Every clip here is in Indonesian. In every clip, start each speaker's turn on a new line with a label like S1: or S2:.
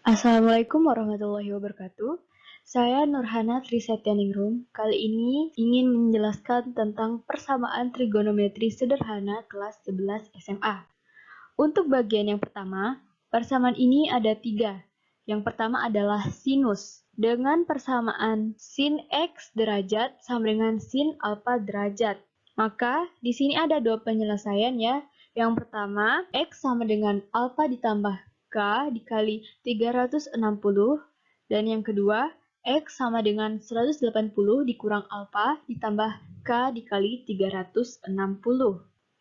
S1: Assalamualaikum warahmatullahi wabarakatuh. Saya Nurhana Trisetyaningrum. Kali ini ingin menjelaskan tentang persamaan trigonometri sederhana kelas 11 SMA. Untuk bagian yang pertama, persamaan ini ada 3. Yang pertama adalah sinus. Dengan persamaan sin X derajat sama dengan sin alfa derajat. Maka di sini ada 2 penyelesaian ya. Yang pertama, X sama dengan alfa ditambah K dikali 360, dan yang kedua, X sama dengan 180 dikurang alfa ditambah K dikali 360.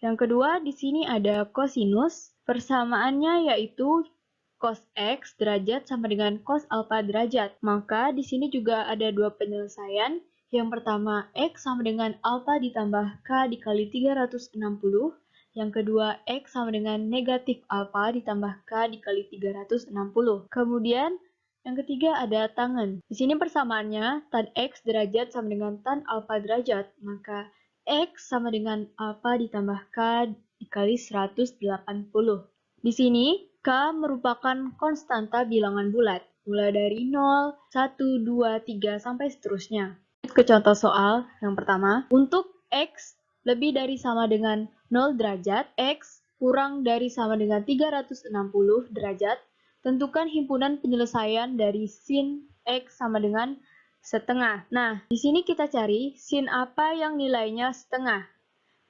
S1: Yang kedua, di sini ada kosinus. Persamaannya yaitu cos X derajat sama dengan cos alfa derajat. Maka di sini juga ada 2 penyelesaian. Yang pertama, X sama dengan alfa ditambah K dikali 360. Yang kedua, X sama dengan negatif alfa ditambah K dikali 360. Kemudian, yang ketiga ada tangen. Di sini persamaannya tan X derajat sama dengan tan alfa derajat. Maka X sama dengan alfa ditambah K dikali 180. Di sini, K merupakan konstanta bilangan bulat, mulai dari 0, 1, 2, 3, sampai seterusnya. Ke contoh soal yang pertama, untuk X lebih dari sama dengan 0 derajat, X kurang dari sama dengan 360 derajat, tentukan himpunan penyelesaian dari sin X sama dengan setengah. Nah, di sini kita cari sin apa yang nilainya setengah.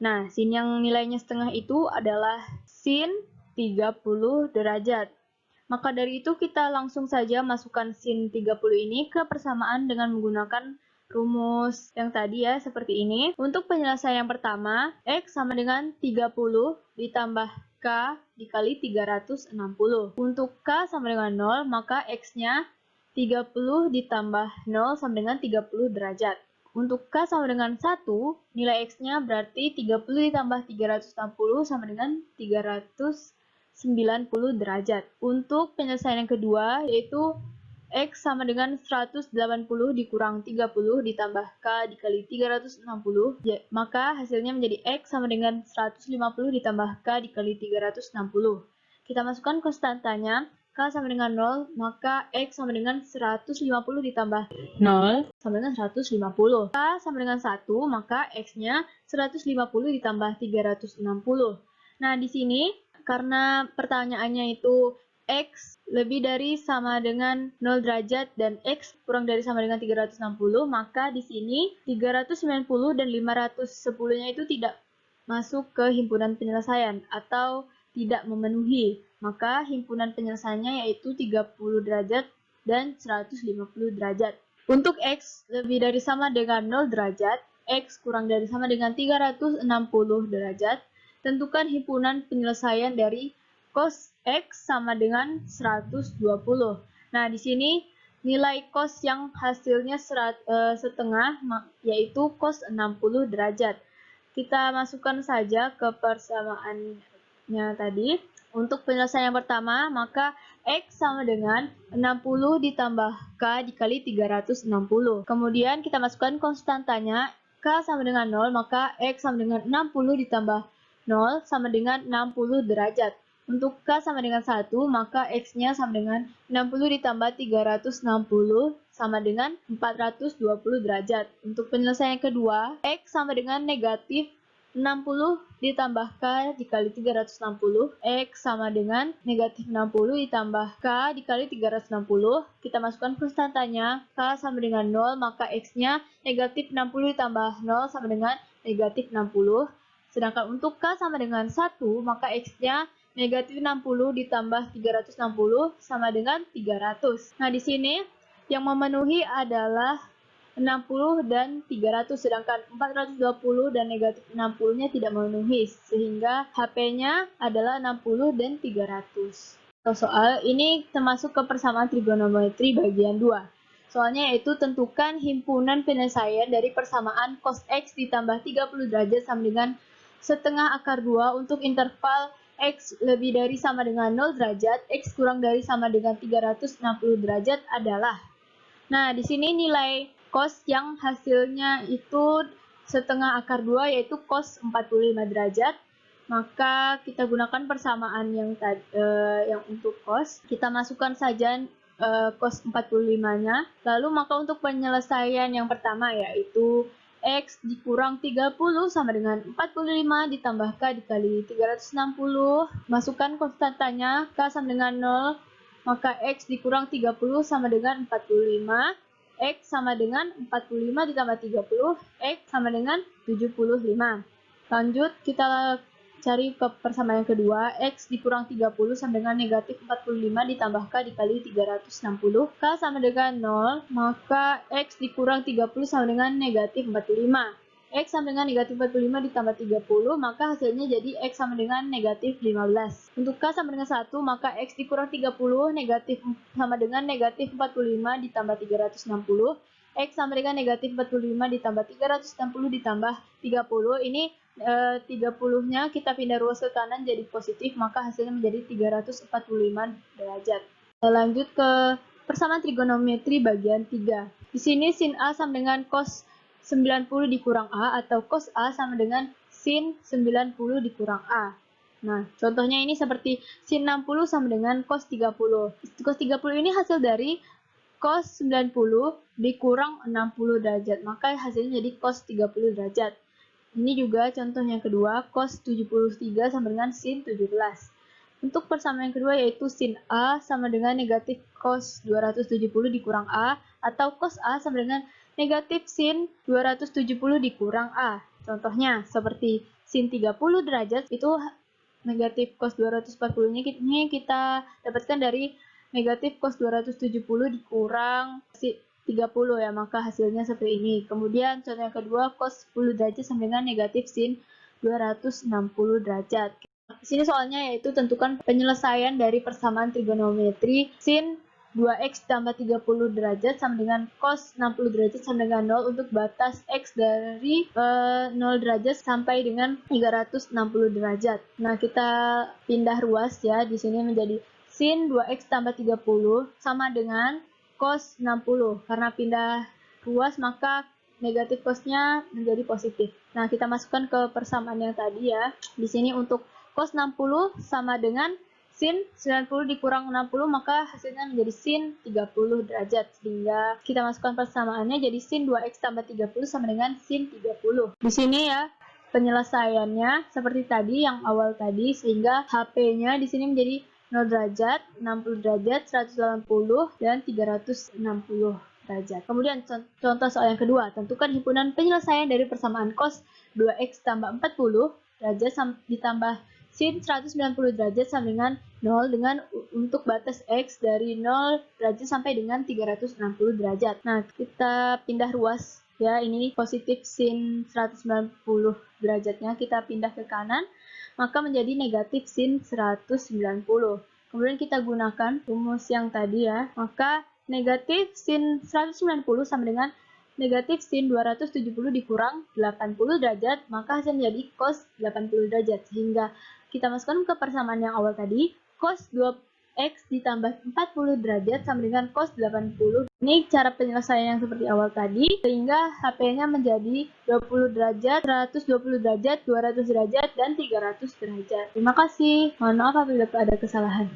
S1: Nah, sin yang nilainya setengah itu adalah sin 30 derajat. Maka dari itu kita langsung saja masukkan sin 30 ini ke persamaan dengan menggunakan rumus yang tadi ya, seperti ini. Untuk penyelesaian yang pertama, X sama dengan 30 ditambah K dikali 360. Untuk K sama dengan 0, maka X-nya 30 ditambah 0 sama dengan 30 derajat. Untuk K sama dengan 1, nilai X-nya berarti 30 ditambah 360 sama dengan 390 derajat. Untuk penyelesaian yang kedua, yaitu X sama dengan 180 dikurang 30 ditambah K dikali 360, maka hasilnya menjadi X sama dengan 150 ditambah K dikali 360. Kita masukkan konstantanya, K sama dengan 0, maka X sama dengan 150 ditambah 0 sama dengan 150. K sama dengan 1, maka X-nya 150 ditambah 360. Nah, di sini karena pertanyaannya itu X lebih dari sama dengan 0 derajat dan X kurang dari sama dengan 360, maka di sini 390 dan 510-nya itu tidak masuk ke himpunan penyelesaian atau tidak memenuhi. Maka himpunan penyelesaiannya yaitu 30 derajat dan 150 derajat. Untuk X lebih dari sama dengan 0 derajat, X kurang dari sama dengan 360 derajat, tentukan himpunan penyelesaian dari cos X sama dengan 120. Nah, di sini nilai cos yang hasilnya setengah, yaitu cos 60 derajat. Kita masukkan saja ke persamaannya tadi. Untuk penyelesaian yang pertama, maka X sama dengan 60 ditambah K dikali 360. Kemudian kita masukkan konstantanya, K sama dengan 0, maka X sama dengan 60 ditambah 0 sama dengan 60 derajat. Untuk K sama dengan 1, maka X-nya sama dengan 60 ditambah 360 sama dengan 420 derajat. Untuk penyelesaian kedua, X sama dengan negatif 60 ditambah K dikali 360. X sama dengan negatif 60 ditambah K dikali 360. Kita masukkan konstantanya, K sama dengan 0, maka X-nya negatif 60 ditambah 0 sama dengan negatif 60. Sedangkan untuk K sama dengan 1, maka X-nya negatif 60 ditambah 360 sama dengan 300. Nah, di sini yang memenuhi adalah 60 dan 300, sedangkan 420 dan negatif 60-nya tidak memenuhi, sehingga HP-nya adalah 60 dan 300. Soal ini termasuk ke persamaan trigonometri bagian 2. Soalnya yaitu tentukan himpunan penyelesaian dari persamaan cos X ditambah 30 derajat sama dengan setengah akar 2 untuk interval X lebih dari sama dengan 0 derajat, X kurang dari sama dengan 360 derajat adalah. Nah, di sini nilai cos yang hasilnya itu setengah akar 2, yaitu cos 45 derajat. Maka kita gunakan persamaan yang untuk cos. Kita masukkan saja cos 45-nya. Lalu maka untuk penyelesaian yang pertama yaitu X dikurang 30 sama dengan 45 ditambah K dikali 360. Masukkan konstantanya, K sama dengan 0, maka X dikurang 30 sama dengan 45. X sama dengan 45 ditambah 30, X sama dengan 75. Lanjut, kita cari ke persamaan yang kedua, X dikurang 30 sama dengan negatif 45 ditambah K dikali 360. K sama dengan 0, maka X dikurang 30 sama dengan negatif 45. X sama dengan negatif 45 ditambah 30, maka hasilnya jadi X sama dengan negatif 15. Untuk K sama dengan 1, maka X dikurang 30 negatif sama dengan negatif 45 ditambah 360. X sama dengan negatif 45 ditambah 360 ditambah 30. Ini 30-nya kita pindah ruas ke kanan jadi positif, maka hasilnya menjadi 345 derajat. Kita lanjut ke persamaan trigonometri bagian 3. Di sini sin A sama dengan cos 90 dikurang A atau cos A sama dengan sin 90 dikurang A. Nah, contohnya ini seperti sin 60 sama dengan cos 30. Cos 30 ini hasil dari cos 90 dikurang 60 derajat, maka hasilnya jadi cos 30 derajat. Ini juga contoh yang kedua, cos 73 sama dengan sin 17. Untuk persamaan yang kedua yaitu sin A sama dengan negatif cos 270 dikurang A atau cos A sama dengan negatif sin 270 dikurang A. Contohnya seperti sin 30 derajat itu negatif cos 240-nya ini kita dapatkan dari negatif cos 270 dikurang 30 ya, maka hasilnya seperti ini. Kemudian contoh yang kedua, cos 10 derajat sama dengan negatif sin 260 derajat. Di sini soalnya yaitu tentukan penyelesaian dari persamaan trigonometri sin 2x tambah 30 derajat sama dengan cos 60 derajat sama dengan 0 untuk batas x dari 0 derajat sampai dengan 360 derajat. Nah, kita pindah ruas ya, di sini menjadi sin 2x tambah 30 sama dengan cos 60. Karena pindah ruas maka negatif cosnya menjadi positif. Nah, kita masukkan ke persamaan yang tadi ya. Di sini untuk cos 60 sama dengan sin 90 dikurang 60, maka hasilnya menjadi sin 30 derajat. Sehingga kita masukkan persamaannya jadi sin 2x tambah 30 sama dengan sin 30. Di sini ya penyelesaiannya seperti tadi yang awal tadi, sehingga HP-nya di sini menjadi 0 derajat, 60 derajat, 180, dan 360 derajat. Kemudian contoh soal yang kedua, tentukan himpunan penyelesaian dari persamaan cos 2x tambah 40 derajat ditambah sin 190 derajat sama dengan 0 dengan untuk batas x dari 0 derajat sampai dengan 360 derajat. Nah, kita pindah ruas ya, ini positif sin 190 derajatnya kita pindah ke kanan, maka menjadi negatif sin 190. Kemudian kita gunakan rumus yang tadi ya, maka negatif sin 190 sama dengan negatif sin 270 dikurang 80 derajat, maka hasilnya menjadi cos 80 derajat. Sehingga kita masukkan ke persamaan yang awal tadi, cos 2x ditambah 40 derajat sama dengan cos 80. Ini cara penyelesaian yang seperti awal tadi, sehingga HP-nya menjadi 20 derajat, 120 derajat, 200 derajat, dan 300 derajat. Terima kasih. Mohon maaf apabila ada kesalahan.